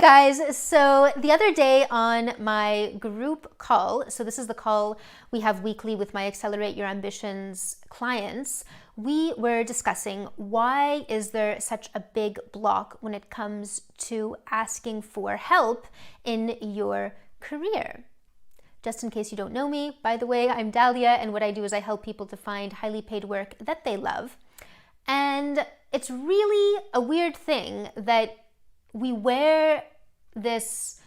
guys. So the other day on my group call, so this is the call we have weekly with my Accelerate Your Ambitions clients, we were discussing why is there such a big block when it comes to asking for help in your career. Just in case you don't know me, by the way, I'm Dahlia, and what I do is I help people to find highly paid work that they love. And it's really a weird thing that we wear this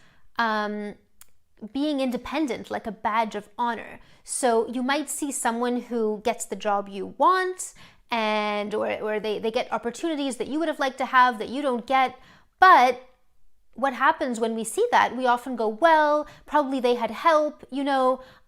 being independent like a badge of honor. So you might see someone who gets the job you want, and or they get opportunities that you would have liked to have that you don't get. But what happens when we see that, we often go, well, probably they had help,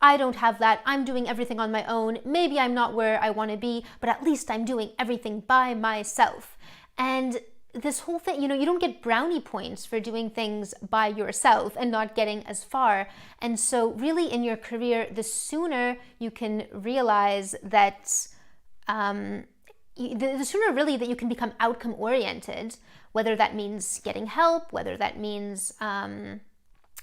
I don't have that, I'm doing everything on my own, maybe I'm not where I want to be, but at least I'm doing everything by myself. And this whole thing, you don't get brownie points for doing things by yourself and not getting as far. And so really in your career, the sooner you can realize that, the sooner really that you can become outcome oriented, whether that means getting help, whether that means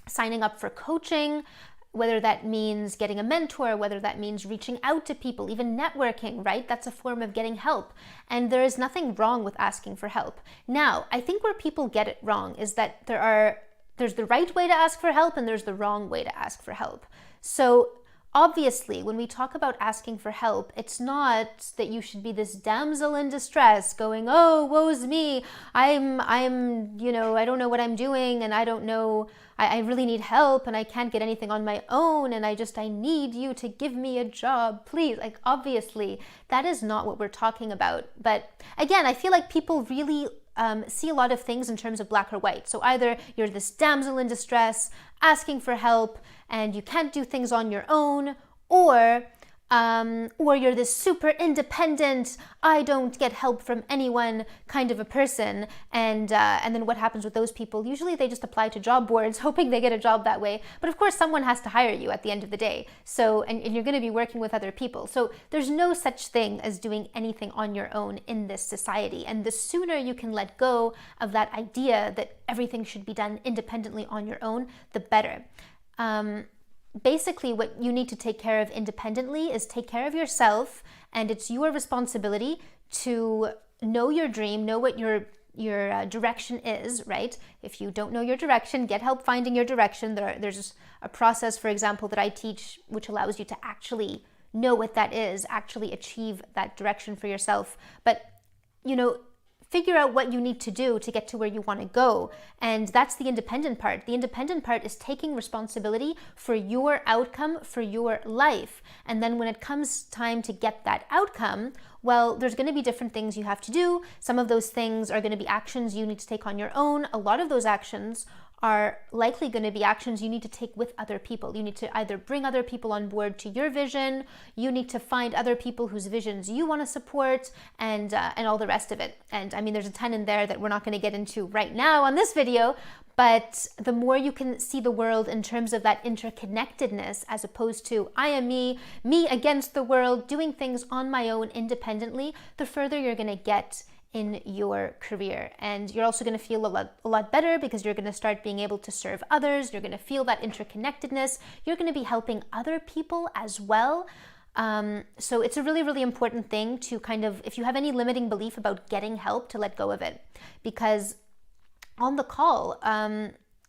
signing up for coaching, whether that means getting a mentor, whether that means reaching out to people, even networking, right? That's a form of getting help. And there is nothing wrong with asking for help. Now, I think where people get it wrong is that there's the right way to ask for help and there's the wrong way to ask for help. So obviously, when we talk about asking for help, it's not that you should be this damsel in distress going, oh, woe's me, I'm, I don't know what I'm doing, and I don't know, I really need help, and I can't get anything on my own, and I need you to give me a job, please. Like, obviously, that is not what we're talking about. But again, I feel like people really see a lot of things in terms of black or white. So either you're this damsel in distress, asking for help, and you can't do things on your own, or you're this super independent, I don't get help from anyone kind of a person. And then what happens with those people? Usually they just apply to job boards, hoping they get a job that way. But of course, someone has to hire you at the end of the day. So, and you're going to be working with other people. So there's no such thing as doing anything on your own in this society. And the sooner you can let go of that idea that everything should be done independently on your own, the better. Basically, what you need to take care of independently is take care of yourself, and it's your responsibility to know your dream, know what your direction is, right? If you don't know your direction, get help finding your direction. There's a process, for example, that I teach, which allows you to actually know what that is, actually achieve that direction for yourself. But, figure out what you need to do to get to where you want to go. And that's the independent part. The independent part is taking responsibility for your outcome, for your life. And then when it comes time to get that outcome, well, there's going to be different things you have to do. Some of those things are going to be actions you need to take on your own. A lot of those actions are likely going to be actions you need to take with other people. You need to either bring other people on board to your vision, you need to find other people whose visions you want to support, and all the rest of it. And I mean, there's a ton in there that we're not going to get into right now on this video, but the more you can see the world in terms of that interconnectedness, as opposed to I am me against the world, doing things on my own independently, the further you're going to get in your career. And you're also going to feel a lot better because you're going to start being able to serve others. You're going to feel that interconnectedness. You're going to be helping other people as well. So it's a really, really important thing to kind of, if you have any limiting belief about getting help, to let go of it. Because on the call,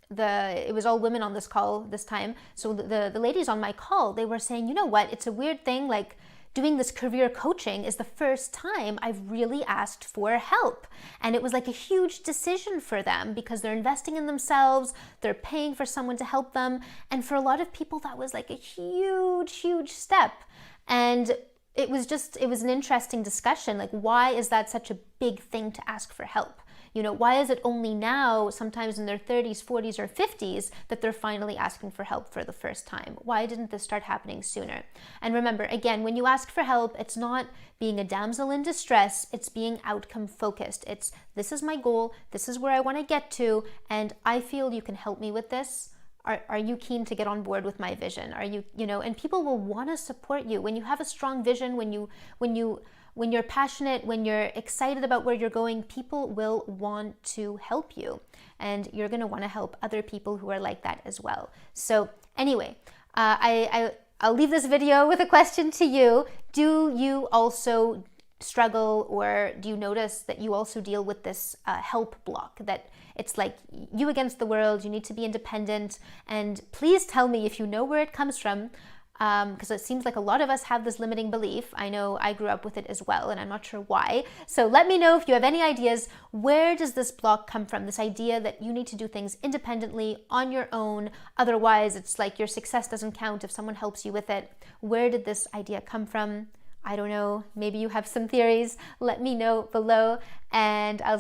it was all women on this call this time. So the ladies on my call, they were saying, you know what, it's a weird thing, like, doing this career coaching is the first time I've really asked for help. And it was like a huge decision for them because they're investing in themselves, they're paying for someone to help them. And for a lot of people, that was like a huge, huge step. And it was an interesting discussion. Like, why is that such a big thing to ask for help? Why is it only now, sometimes in their 30s, 40s, or 50s, that they're finally asking for help for the first time? Why didn't this start happening sooner? And remember, again, when you ask for help, it's not being a damsel in distress, it's being outcome focused. It's, this is my goal, this is where I want to get to, and I feel you can help me with this. Are you keen to get on board with my vision? Are you, and people will want to support you. When you have a strong vision, when you when you're passionate, when you're excited about where you're going, people will want to help you, and you're going to want to help other people who are like that as well. So anyway, I'll leave this video with a question to you. Do you also struggle, or do you notice that you also deal with this help block, that it's like you against the world, you need to be independent? And please tell me if you know where it comes from, because it seems like a lot of us have this limiting belief. I know I grew up with it as well, and I'm not sure why. So let me know if you have any ideas. Where does this block come from? This idea that you need to do things independently on your own, otherwise it's like your success doesn't count if someone helps you with it. Where did this idea come from? I don't know. Maybe you have some theories. Let me know below, and I'll